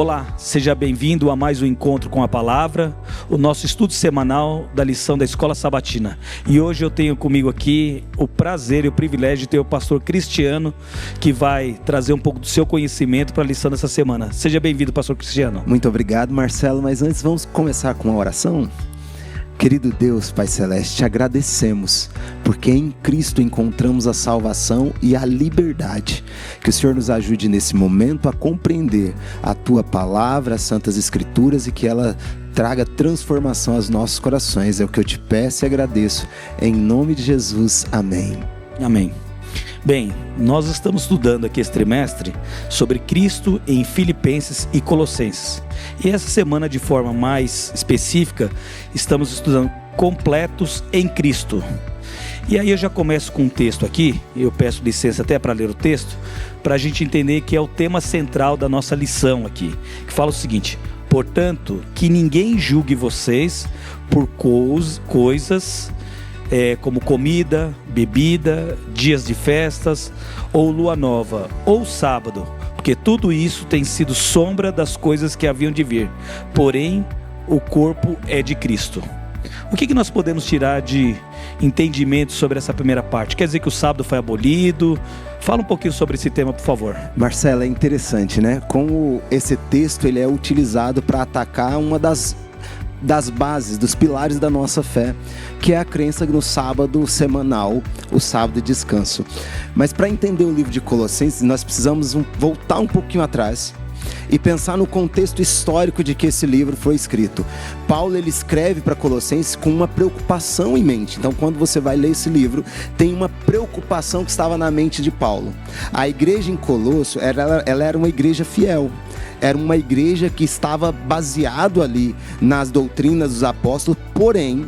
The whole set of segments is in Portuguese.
Olá, seja bem-vindo a mais um encontro com a palavra, o nosso estudo semanal da lição da Escola Sabatina. E hoje eu tenho comigo aqui o prazer e o privilégio de ter o pastor Cristiano, que vai trazer um pouco do seu conhecimento para a lição dessa semana. Seja bem-vindo, pastor Cristiano. Muito obrigado, Marcelo, mas antes vamos começar com uma oração? Querido Deus, Pai Celeste, te agradecemos, porque em Cristo encontramos a salvação e a liberdade. Que o Senhor nos ajude nesse momento a compreender a Tua palavra, as Santas Escrituras, e que ela traga transformação aos nossos corações. É o que eu te peço e agradeço. Em nome de Jesus, amém. Amém. Bem, nós estamos estudando aqui esse trimestre sobre Cristo em Filipenses e Colossenses. E essa semana, de forma mais específica, estamos estudando completos em Cristo. E aí eu já começo com um texto aqui, eu peço licença até para ler o texto, para a gente entender que é o tema central da nossa lição aqui, que fala o seguinte: portanto, que ninguém julgue vocês por coisas como comida, bebida, dias de festas, ou lua nova, ou sábado, porque tudo isso tem sido sombra das coisas que haviam de vir, porém o corpo é de Cristo. O que nós podemos tirar de entendimento sobre essa primeira parte? Quer dizer que o sábado foi abolido? Fala um pouquinho sobre esse tema, por favor. Marcelo, é interessante, né? Como esse texto ele é utilizado para atacar uma das bases, dos pilares da nossa fé, que é a crença no sábado semanal, o sábado de descanso. Mas para entender o livro de Colossenses, nós precisamos voltar um pouquinho atrás e pensar no contexto histórico de que esse livro foi escrito. Paulo, ele escreve para Colossenses com uma preocupação em mente. Então, quando você vai ler esse livro, tem uma preocupação que estava na mente de Paulo. A igreja em Colosso, ela era uma igreja fiel. Era uma igreja que estava baseado ali nas doutrinas dos apóstolos, porém,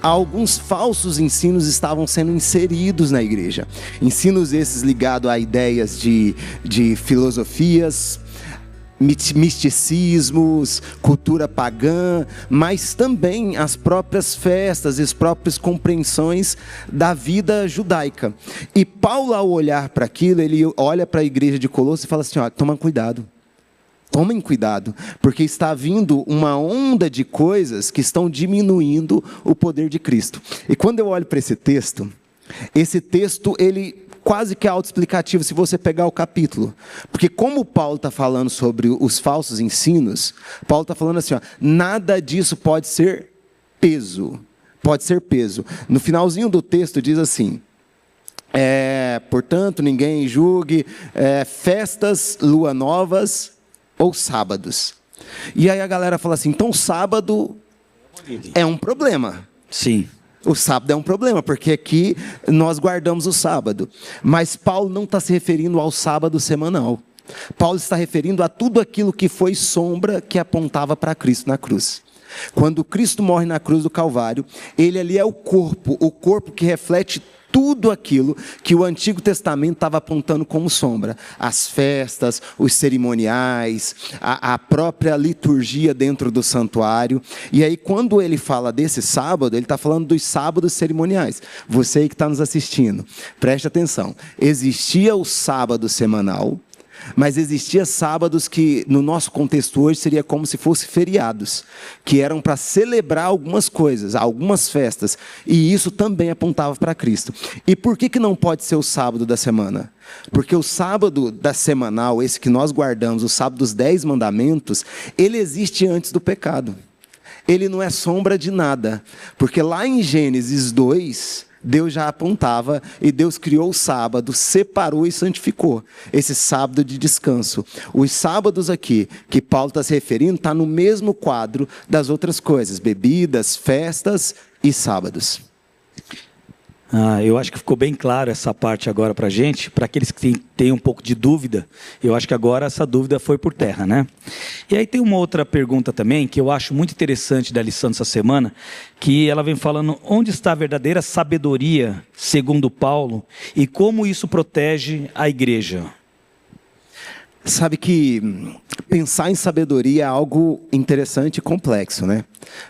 alguns falsos ensinos estavam sendo inseridos na igreja. Ensinos esses ligados a ideias de filosofias, misticismos, cultura pagã, mas também as próprias festas e as próprias compreensões da vida judaica. E Paulo, ao olhar para aquilo, ele olha para a igreja de Colosso e fala assim: toma cuidado. Tomem cuidado, porque está vindo uma onda de coisas que estão diminuindo o poder de Cristo. E quando eu olho para esse texto ele quase que é autoexplicativo se você pegar o capítulo. Porque como Paulo está falando sobre os falsos ensinos, Paulo está falando assim, nada disso pode ser peso. Pode ser peso. No finalzinho do texto diz assim: portanto, ninguém julgue festas, lua novas ou sábados. E aí a galera fala assim: então sábado é um problema. Sim. O sábado é um problema, porque aqui nós guardamos o sábado. Mas Paulo não está se referindo ao sábado semanal. Paulo está referindo a tudo aquilo que foi sombra que apontava para Cristo na cruz. Quando Cristo morre na cruz do Calvário, ele ali é o corpo que reflete tudo aquilo que o Antigo Testamento estava apontando como sombra. As festas, os cerimoniais, a própria liturgia dentro do santuário. E aí quando ele fala desse sábado, ele está falando dos sábados cerimoniais. Você aí que está nos assistindo, preste atenção. Existia o sábado semanal, mas existia sábados que no nosso contexto hoje seria como se fossem feriados, que eram para celebrar algumas coisas, algumas festas, e isso também apontava para Cristo. E por que não pode ser o sábado da semana? Porque o sábado da semanal, esse que nós guardamos, o sábado dos 10 mandamentos, ele existe antes do pecado. Ele não é sombra de nada, porque lá em Gênesis 2... Deus já apontava e Deus criou o sábado, separou e santificou esse sábado de descanso. Os sábados aqui que Paulo está se referindo está no mesmo quadro das outras coisas: bebidas, festas e sábados. Eu acho que ficou bem claro essa parte agora para a gente. Para aqueles que têm um pouco de dúvida, eu acho que agora essa dúvida foi por terra, né? E aí tem uma outra pergunta também, que eu acho muito interessante da lição dessa semana, que ela vem falando: onde está a verdadeira sabedoria, segundo Paulo, e como isso protege a igreja? Sabe que pensar em sabedoria é algo interessante e complexo, né?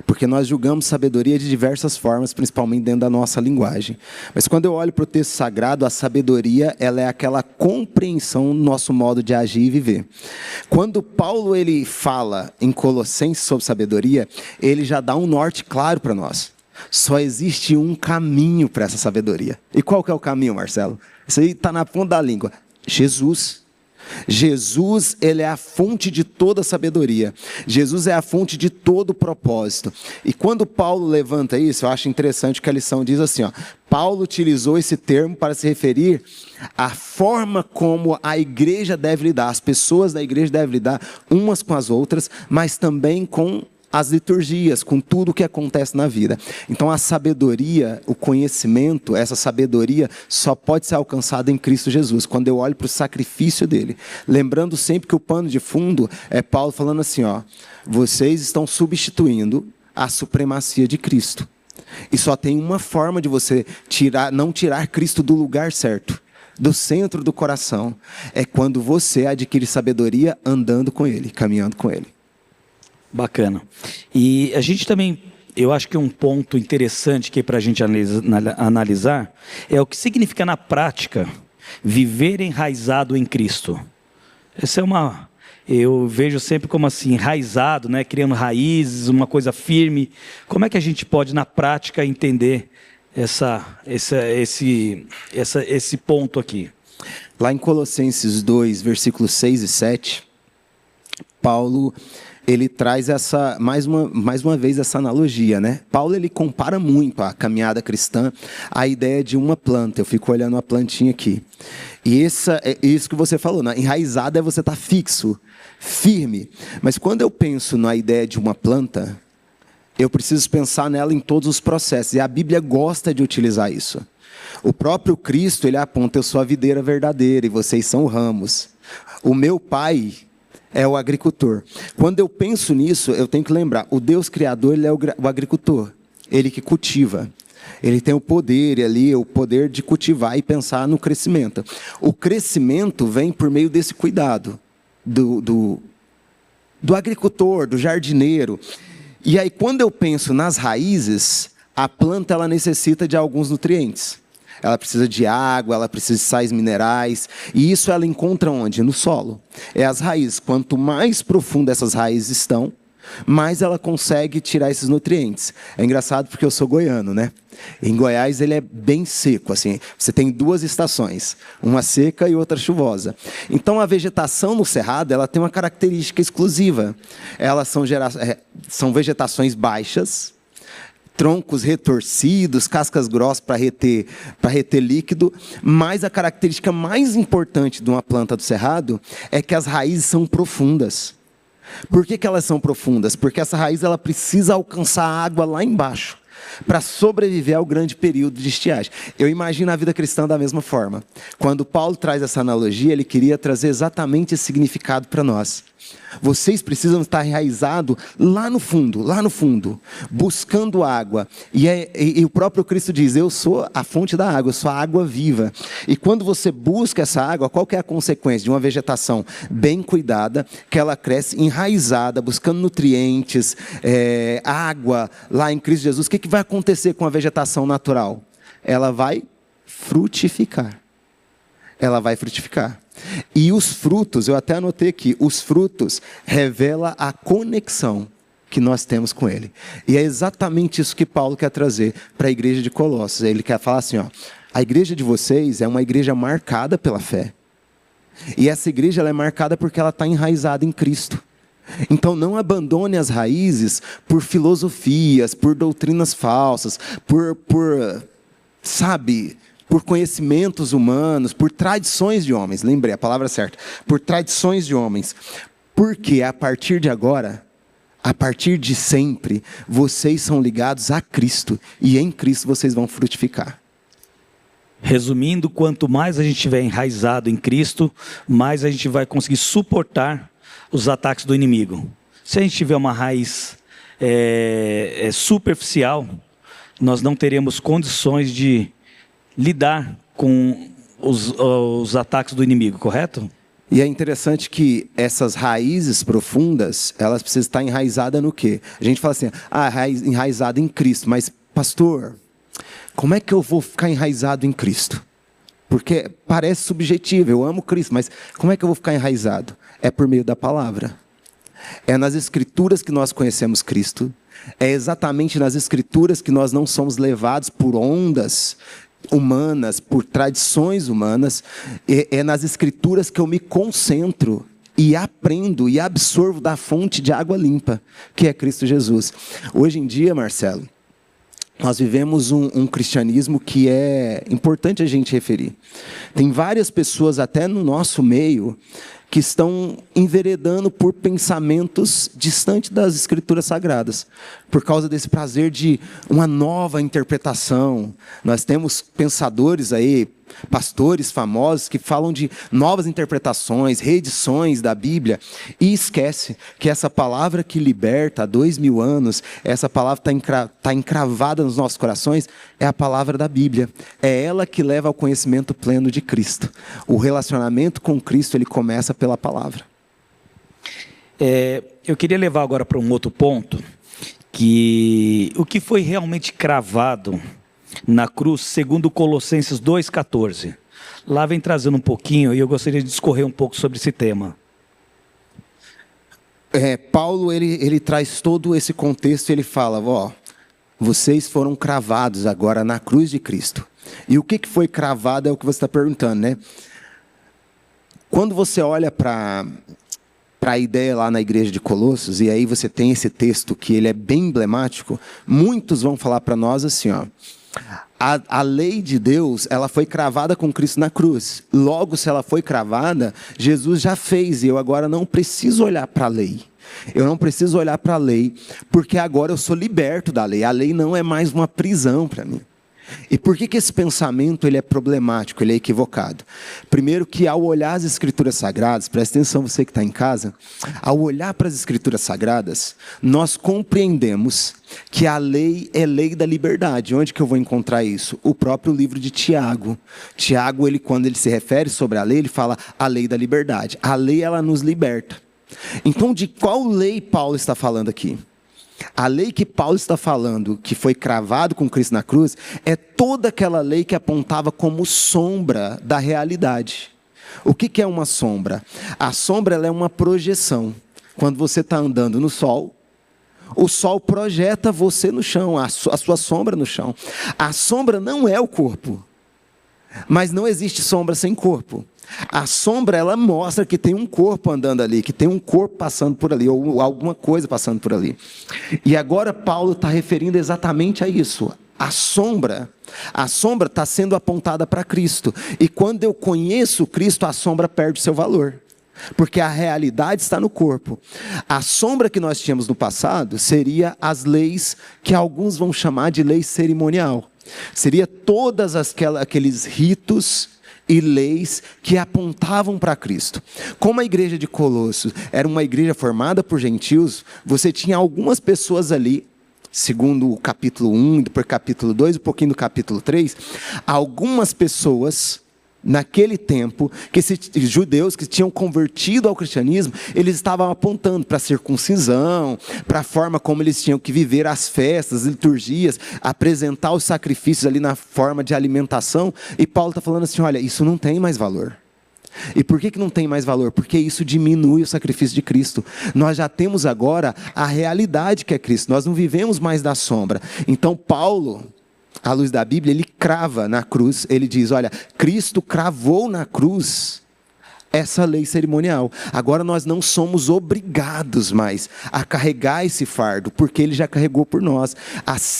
Porque nós julgamos sabedoria de diversas formas, principalmente dentro da nossa linguagem. Mas quando eu olho para o texto sagrado, a sabedoria, ela é aquela compreensão do nosso modo de agir e viver. Quando Paulo ele fala em Colossenses sobre sabedoria, ele já dá um norte claro para nós. Só existe um caminho para essa sabedoria. E qual que é o caminho, Marcelo? Isso aí está na ponta da língua. Jesus. Jesus, ele é a fonte de toda sabedoria. Jesus é a fonte de todo propósito. E quando Paulo levanta isso, eu acho interessante que a lição diz assim, ó, Paulo utilizou esse termo para se referir à forma como a igreja deve lidar, as pessoas da igreja devem lidar umas com as outras, mas também com as liturgias, com tudo o que acontece na vida. Então a sabedoria, o conhecimento, essa sabedoria só pode ser alcançada em Cristo Jesus, quando eu olho para o sacrifício dele. Lembrando sempre que o pano de fundo é Paulo falando assim, ó, vocês estão substituindo a supremacia de Cristo. E só tem uma forma de você não tirar Cristo do lugar certo, do centro do coração, é quando você adquire sabedoria andando com ele, caminhando com ele. Bacana. E a gente também, eu acho que um ponto interessante que para a gente analisar é o que significa na prática viver enraizado em Cristo. Essa é eu vejo sempre como assim, enraizado, né? Criando raízes, uma coisa firme. Como é que a gente pode na prática entender esse ponto aqui? Lá em Colossenses 2, versículos 6 e 7, Paulo ele traz mais uma vez essa analogia, né? Paulo ele compara muito a caminhada cristã à ideia de uma planta. Eu fico olhando uma plantinha aqui. E isso que você falou, né? Enraizado é você estar fixo, firme. Mas quando eu penso na ideia de uma planta, eu preciso pensar nela em todos os processos. E a Bíblia gosta de utilizar isso. O próprio Cristo, ele aponta, eu sou a videira verdadeira e vocês são ramos. O meu Pai é o agricultor. Quando eu penso nisso, eu tenho que lembrar, o Deus Criador, ele é o agricultor, ele que cultiva. Ele tem o poder ali, o poder de cultivar e pensar no crescimento. O crescimento vem por meio desse cuidado do agricultor, do jardineiro. E aí, quando eu penso nas raízes, a planta ela necessita de alguns nutrientes. Ela precisa de água, ela precisa de sais minerais. E isso ela encontra onde? No solo. É as raízes. Quanto mais profundas essas raízes estão, mais ela consegue tirar esses nutrientes. É engraçado porque eu sou goiano, né? Em Goiás ele é bem seco, assim. Você tem duas estações, uma seca e outra chuvosa. Então a vegetação no cerrado, ela tem uma característica exclusiva. Elas são vegetações baixas, troncos retorcidos, cascas grossas para reter líquido, mas a característica mais importante de uma planta do cerrado é que as raízes são profundas. Por que elas são profundas? Porque essa raiz ela precisa alcançar a água lá embaixo para sobreviver ao grande período de estiagem. Eu imagino a vida cristã da mesma forma. Quando Paulo traz essa analogia, ele queria trazer exatamente esse significado para nós. Vocês precisam estar enraizados lá no fundo, buscando água. E o próprio Cristo diz, eu sou a fonte da água, eu sou a água viva. E quando você busca essa água, qual que é a consequência de uma vegetação bem cuidada, que ela cresce enraizada, buscando nutrientes, água, lá em Cristo Jesus? O que vai acontecer com a vegetação natural? Ela vai frutificar. Ela vai frutificar. E os frutos, eu até anotei aqui, os frutos revelam a conexão que nós temos com Ele. E é exatamente isso que Paulo quer trazer para a igreja de Colossos. Ele quer falar assim, ó, a igreja de vocês é uma igreja marcada pela fé. E essa igreja ela é marcada porque ela está enraizada em Cristo. Então não abandone as raízes por filosofias, por doutrinas falsas, por conhecimentos humanos, por tradições de homens. Lembrei a palavra certa. Por tradições de homens. Porque a partir de agora, a partir de sempre, vocês são ligados a Cristo. E em Cristo vocês vão frutificar. Resumindo, quanto mais a gente estiver enraizado em Cristo, mais a gente vai conseguir suportar os ataques do inimigo. Se a gente tiver uma raiz superficial, nós não teremos condições de lidar com os ataques do inimigo, correto? E é interessante que essas raízes profundas, elas precisam estar enraizadas no quê? A gente fala assim, enraizada em Cristo. Mas, pastor, como é que eu vou ficar enraizado em Cristo? Porque parece subjetivo, eu amo Cristo, mas como é que eu vou ficar enraizado? É por meio da palavra. É nas Escrituras que nós conhecemos Cristo. É exatamente nas Escrituras que nós não somos levados por ondas humanas, por tradições humanas. É nas Escrituras que eu me concentro e aprendo e absorvo da fonte de água limpa, que é Cristo Jesus. Hoje em dia, Marcelo, nós vivemos um cristianismo que é importante a gente referir. Tem várias pessoas, até no nosso meio, que estão enveredando por pensamentos distantes das Escrituras Sagradas, por causa desse prazer de uma nova interpretação. Nós temos pensadores aí, pastores famosos, que falam de novas interpretações, reedições da Bíblia, e esquece que essa palavra que liberta há 2000 anos, essa palavra está encravada nos nossos corações, é a palavra da Bíblia. É ela que leva ao conhecimento pleno de Cristo. O relacionamento com Cristo, ele começa pela palavra. Eu queria levar agora para um outro ponto, que o que foi realmente cravado na cruz, segundo Colossenses 2,14. Lá vem trazendo um pouquinho, e eu gostaria de discorrer um pouco sobre esse tema. Paulo, ele traz todo esse contexto, ele fala, vocês foram cravados agora na cruz de Cristo. E o que foi cravado é o que você está perguntando, né? Quando você olha para a ideia lá na igreja de Colossos, e aí você tem esse texto que ele é bem emblemático, muitos vão falar para nós assim, a lei de Deus, ela foi cravada com Cristo na cruz. Logo, se ela foi cravada, Jesus já fez, e eu agora não preciso olhar para a lei. Eu não preciso olhar para a lei, porque agora eu sou liberto da lei. A lei não é mais uma prisão para mim. E por que esse pensamento ele é problemático, ele é equivocado? Primeiro que ao olhar as Escrituras Sagradas, presta atenção você que está em casa, ao olhar para as Escrituras Sagradas, nós compreendemos que a lei é lei da liberdade. Onde que eu vou encontrar isso? O próprio livro de Tiago. Tiago, quando ele se refere sobre a lei, ele fala a lei da liberdade. A lei, ela nos liberta. Então, de qual lei Paulo está falando aqui? A lei que Paulo está falando, que foi cravado com Cristo na cruz, é toda aquela lei que apontava como sombra da realidade. O que é uma sombra? A sombra ela é uma projeção. Quando você está andando no sol, o sol projeta você no chão, a sua sombra no chão. A sombra não é o corpo, mas não existe sombra sem corpo. A sombra, ela mostra que tem um corpo andando ali, que tem um corpo passando por ali, ou alguma coisa passando por ali. E agora Paulo está referindo exatamente a isso. A sombra está sendo apontada para Cristo. E quando eu conheço Cristo, a sombra perde seu valor. Porque a realidade está no corpo. A sombra que nós tínhamos no passado seria as leis que alguns vão chamar de lei cerimonial. Seria todas aqueles ritos e leis que apontavam para Cristo. Como a igreja de Colossos era uma igreja formada por gentios, você tinha algumas pessoas ali, segundo o capítulo 1, depois capítulo 2, um pouquinho do capítulo 3, algumas pessoas naquele tempo, judeus que tinham convertido ao cristianismo, eles estavam apontando para a circuncisão, para a forma como eles tinham que viver as festas, as liturgias, apresentar os sacrifícios ali na forma de alimentação, e Paulo está falando assim, olha, isso não tem mais valor. E por que não tem mais valor? Porque isso diminui o sacrifício de Cristo. Nós já temos agora a realidade que é Cristo, nós não vivemos mais da sombra. Então Paulo, à luz da Bíblia, ele crava na cruz, ele diz, olha, Cristo cravou na cruz essa lei cerimonial. Agora nós não somos obrigados mais a carregar esse fardo, porque ele já carregou por nós,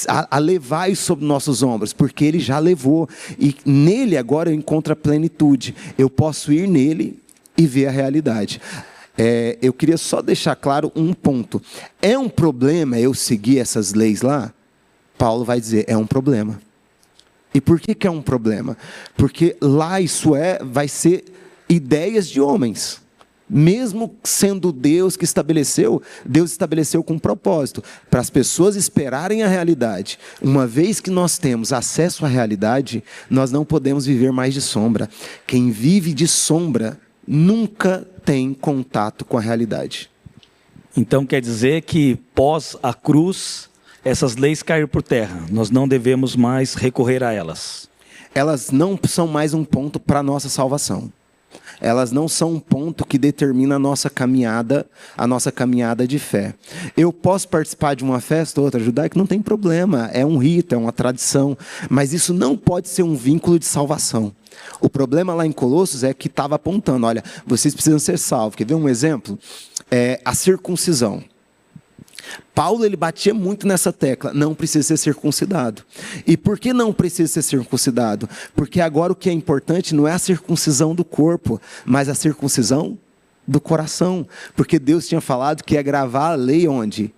a levar isso sobre nossos ombros, porque ele já levou, e nele agora eu encontro a plenitude. Eu posso ir nele e ver a realidade. Eu queria só deixar claro um ponto. É um problema eu seguir essas leis lá? Paulo vai dizer, é um problema. E por que é um problema? Porque lá vai ser ideias de homens. Mesmo sendo Deus que estabeleceu, Deus estabeleceu com um propósito, para as pessoas esperarem a realidade. Uma vez que nós temos acesso à realidade, nós não podemos viver mais de sombra. Quem vive de sombra nunca tem contato com a realidade. Então quer dizer que pós a cruz, essas leis caíram por terra. Nós não devemos mais recorrer a elas. Elas não são mais um ponto para a nossa salvação. Elas não são um ponto que determina a nossa caminhada de fé. Eu posso participar de uma festa ou outra judaica, não tem problema, é um rito, é uma tradição, mas isso não pode ser um vínculo de salvação. O problema lá em Colossos é que estava apontando, olha, vocês precisam ser salvos. Quer ver um exemplo? A circuncisão. Paulo ele batia muito nessa tecla, não precisa ser circuncidado. E por que não precisa ser circuncidado? Porque agora o que é importante não é a circuncisão do corpo, mas a circuncisão do coração. Porque Deus tinha falado que ia gravar a lei onde?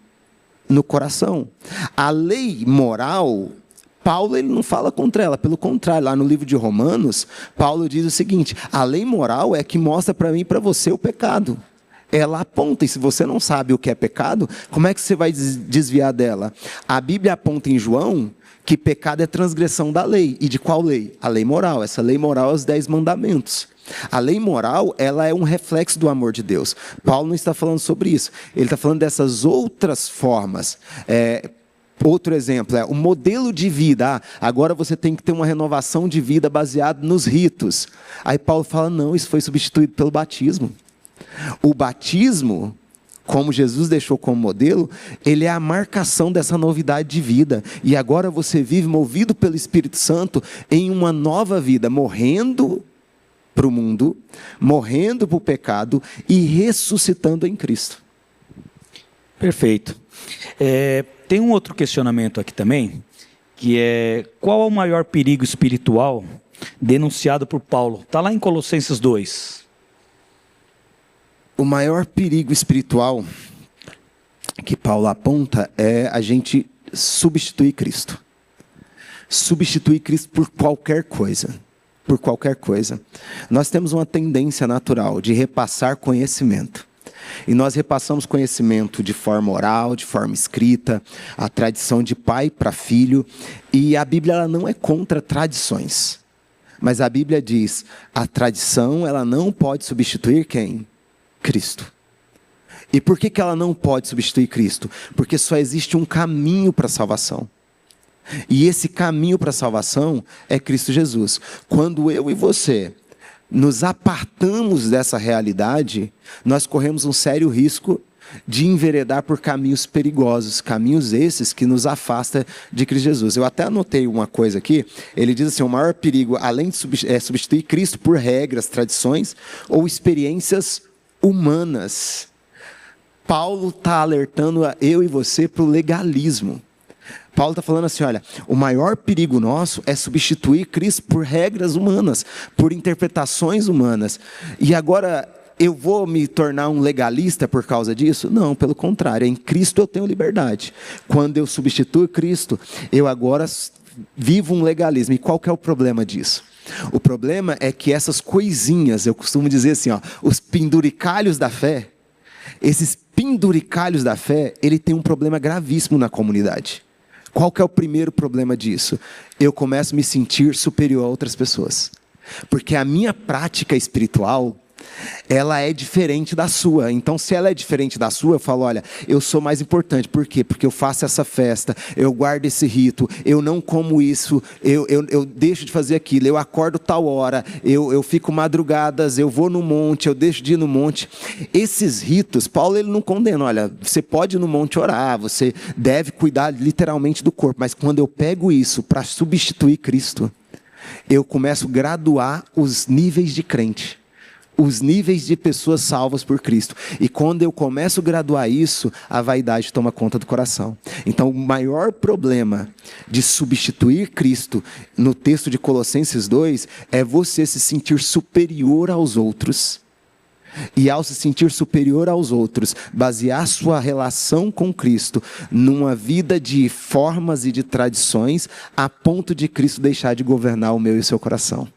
No coração. A lei moral, Paulo ele não fala contra ela, pelo contrário, lá no livro de Romanos, Paulo diz o seguinte, a lei moral é que mostra para mim e para você o pecado. Ela aponta, e se você não sabe o que é pecado, como é que você vai desviar dela? A Bíblia aponta em João que pecado é transgressão da lei. E de qual lei? A lei moral. Essa lei moral é os 10 mandamentos. A lei moral, ela é um reflexo do amor de Deus. Paulo não está falando sobre isso. Ele está falando dessas outras formas. Outro exemplo é o modelo de vida. Agora você tem que ter uma renovação de vida baseada nos ritos. Aí Paulo fala, não, isso foi substituído pelo batismo. O batismo, como Jesus deixou como modelo, ele é a marcação dessa novidade de vida. E agora você vive movido pelo Espírito Santo em uma nova vida, morrendo para o mundo, morrendo para o pecado e ressuscitando em Cristo. Perfeito. Tem um outro questionamento aqui também, que é qual é o maior perigo espiritual denunciado por Paulo? Está lá em Colossenses 2. O maior perigo espiritual que Paulo aponta é a gente substituir Cristo. Substituir Cristo por qualquer coisa. Por qualquer coisa. Nós temos uma tendência natural de repassar conhecimento. E nós repassamos conhecimento de forma oral, de forma escrita, a tradição de pai para filho. E a Bíblia ela não é contra tradições. Mas a Bíblia diz, a tradição ela não pode substituir quem? Cristo. E por que ela não pode substituir Cristo? Porque só existe um caminho para a salvação. E esse caminho para a salvação é Cristo Jesus. Quando eu e você nos apartamos dessa realidade, nós corremos um sério risco de enveredar por caminhos perigosos, caminhos esses que nos afastam de Cristo Jesus. Eu até anotei uma coisa aqui, ele diz assim, o maior perigo, além de substituir Cristo por regras, tradições ou experiências humanas. Paulo está alertando eu e você para o legalismo. Paulo está falando assim, olha, o maior perigo nosso é substituir Cristo por regras humanas, por interpretações humanas. E agora, eu vou me tornar um legalista por causa disso? Não, pelo contrário, em Cristo eu tenho liberdade. Quando eu substituo Cristo, eu agora vivo um legalismo. E qual que é o problema disso? O problema é que essas coisinhas, eu costumo dizer assim, os penduricalhos da fé, esses penduricalhos da fé, ele tem um problema gravíssimo na comunidade. Qual que é o primeiro problema disso? Eu começo a me sentir superior a outras pessoas. Porque a minha prática espiritual, ela é diferente da sua. Então, se ela é diferente da sua, eu falo, olha, eu sou mais importante. Por quê? Porque eu faço essa festa, eu guardo esse rito, eu não como isso, eu deixo de fazer aquilo, eu acordo tal hora, eu fico madrugadas, eu vou no monte, eu deixo de ir no monte. Esses ritos, Paulo ele não condena, olha, você pode ir no monte orar, você deve cuidar literalmente do corpo, mas quando eu pego isso para substituir Cristo, eu começo a graduar os níveis de crente. Os níveis de pessoas salvas por Cristo. E quando eu começo a graduar isso, a vaidade toma conta do coração. Então, o maior problema de substituir Cristo no texto de Colossenses 2 é você se sentir superior aos outros. E ao se sentir superior aos outros, basear sua relação com Cristo numa vida de formas e de tradições, a ponto de Cristo deixar de governar o meu e o seu coração.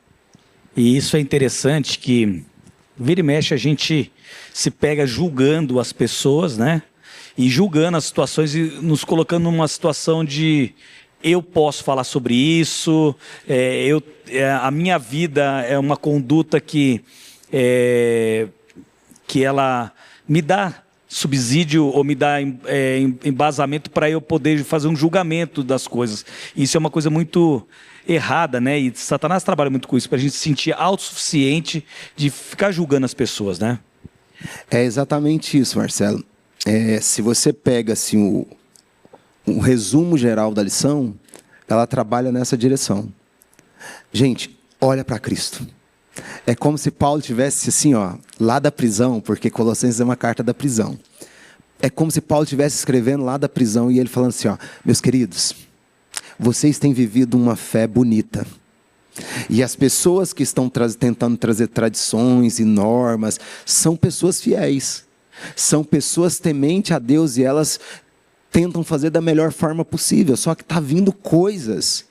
E isso é interessante que vira e mexe a gente se pega julgando as pessoas, né? E julgando as situações e nos colocando numa situação de eu posso falar sobre isso, a minha vida é uma conduta que que ela me dá subsídio ou me dá embasamento para eu poder fazer um julgamento das coisas. Isso é uma coisa muito errada, né? E Satanás trabalha muito com isso, para a gente se sentir autossuficiente de ficar julgando as pessoas, né? É exatamente isso, Marcelo. Se você pega assim, o resumo geral da lição, ela trabalha nessa direção. Gente, olha para Cristo. É como se Paulo tivesse assim, lá da prisão, porque Colossenses é uma carta da prisão. É como se Paulo estivesse escrevendo lá da prisão e ele falando assim, meus queridos, vocês têm vivido uma fé bonita. E as pessoas que estão tentando trazer tradições e normas, são pessoas fiéis. São pessoas tementes a Deus e elas tentam fazer da melhor forma possível. Só que está vindo coisas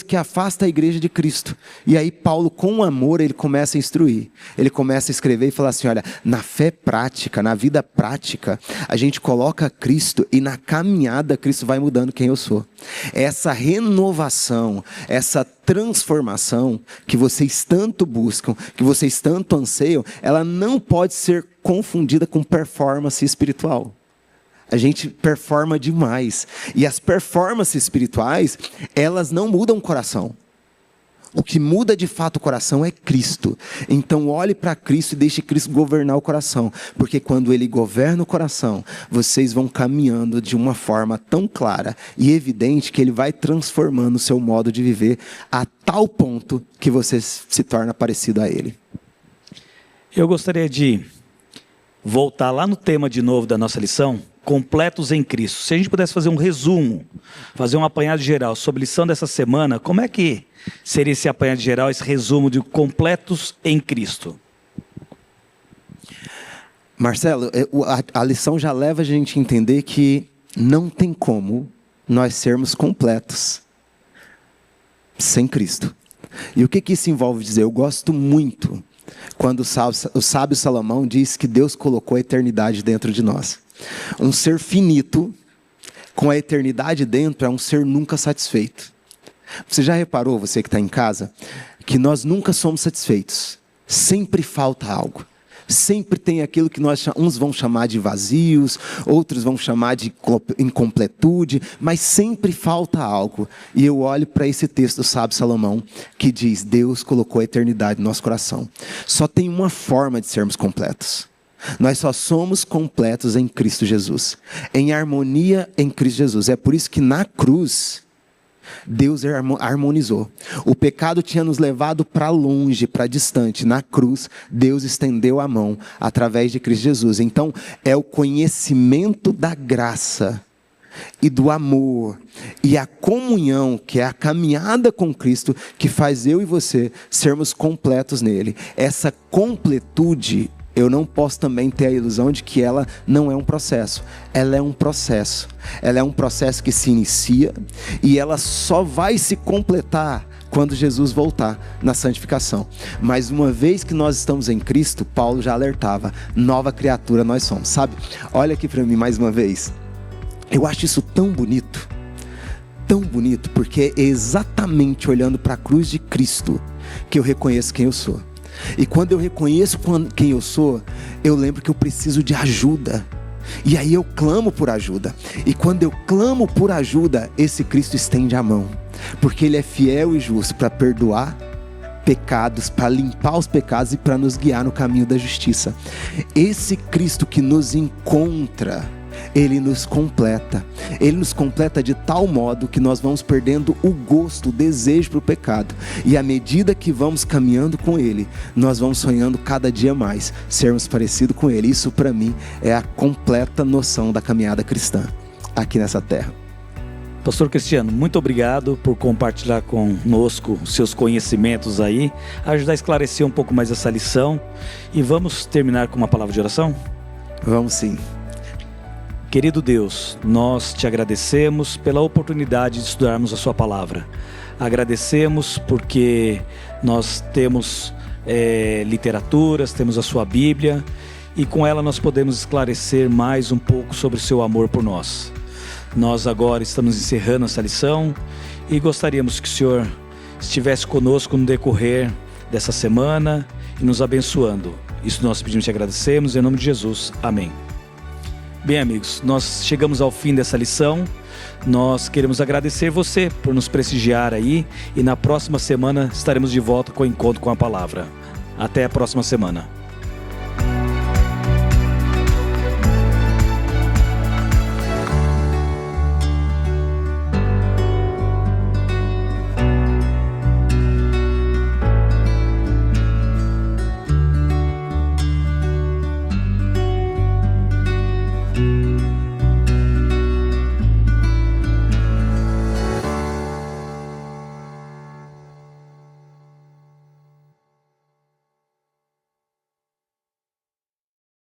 que afastam a igreja de Cristo. E aí Paulo, com amor, ele começa a instruir. Ele começa a escrever e falar assim, olha, na fé prática, na vida prática, a gente coloca Cristo e na caminhada Cristo vai mudando quem eu sou. Essa renovação, essa transformação que vocês tanto buscam, que vocês tanto anseiam, ela não pode ser confundida com performance espiritual. A gente performa demais. E as performances espirituais, elas não mudam o coração. O que muda de fato o coração é Cristo. Então olhe para Cristo e deixe Cristo governar o coração. Porque quando Ele governa o coração, vocês vão caminhando de uma forma tão clara e evidente que Ele vai transformando o seu modo de viver a tal ponto que você se torna parecido a Ele. Eu gostaria de voltar lá no tema de novo da nossa lição, completos em Cristo. Se a gente pudesse fazer um resumo, fazer um apanhado geral sobre a lição dessa semana, como é que seria esse apanhado geral, esse resumo de completos em Cristo? Marcelo, a lição já leva a gente a entender que não tem como nós sermos completos sem Cristo. E o que isso envolve dizer? Eu gosto muito quando o sábio Salomão diz que Deus colocou a eternidade dentro de nós. Um ser finito, com a eternidade dentro, é um ser nunca satisfeito. Você já reparou, você que está em casa, que nós nunca somos satisfeitos. Sempre falta algo. Sempre tem aquilo que uns vão chamar de vazios, outros vão chamar de incompletude, mas sempre falta algo. E eu olho para esse texto do sábio Salomão, que diz, Deus colocou a eternidade no nosso coração. Só tem uma forma de sermos completos. Nós só somos completos em Cristo Jesus, em harmonia em Cristo Jesus. É por isso que na cruz, Deus harmonizou. O pecado tinha nos levado para longe, para distante. Na cruz, Deus estendeu a mão através de Cristo Jesus. Então, é o conhecimento da graça e do amor e a comunhão, que é a caminhada com Cristo, que faz eu e você sermos completos nele. Essa completude, eu não posso também ter a ilusão de que ela não é um processo. Ela é um processo. Ela é um processo que se inicia e ela só vai se completar quando Jesus voltar na santificação. Mas uma vez que nós estamos em Cristo, Paulo já alertava, nova criatura nós somos, sabe? Olha aqui para mim mais uma vez. Eu acho isso tão bonito, porque é exatamente olhando para a cruz de Cristo que eu reconheço quem eu sou. E quando eu reconheço quem eu sou, eu lembro que eu preciso de ajuda. E aí eu clamo por ajuda. E quando eu clamo por ajuda, esse Cristo estende a mão. Porque Ele é fiel e justo para perdoar pecados, para limpar os pecados e para nos guiar no caminho da justiça. Esse Cristo que nos encontra, Ele nos completa. Ele nos completa de tal modo que nós vamos perdendo o gosto, o desejo para o pecado. E à medida que vamos caminhando com Ele, nós vamos sonhando cada dia mais sermos parecidos com Ele. Isso para mim é a completa noção da caminhada cristã aqui nessa terra. Pastor Cristiano, muito obrigado por compartilhar conosco os seus conhecimentos aí, ajudar a esclarecer um pouco mais essa lição. E vamos terminar com uma palavra de oração? Vamos sim. Querido Deus, nós te agradecemos pela oportunidade de estudarmos a sua palavra. Agradecemos porque nós temos literaturas, temos a sua Bíblia, e com ela nós podemos esclarecer mais um pouco sobre o seu amor por nós. Nós agora estamos encerrando essa lição e gostaríamos que o Senhor estivesse conosco no decorrer dessa semana e nos abençoando. Isso nós pedimos e te agradecemos, em nome de Jesus. Amém. Bem, amigos, nós chegamos ao fim dessa lição. Nós queremos agradecer você por nos prestigiar aí, e na próxima semana estaremos de volta com o encontro com a palavra. Até a próxima semana.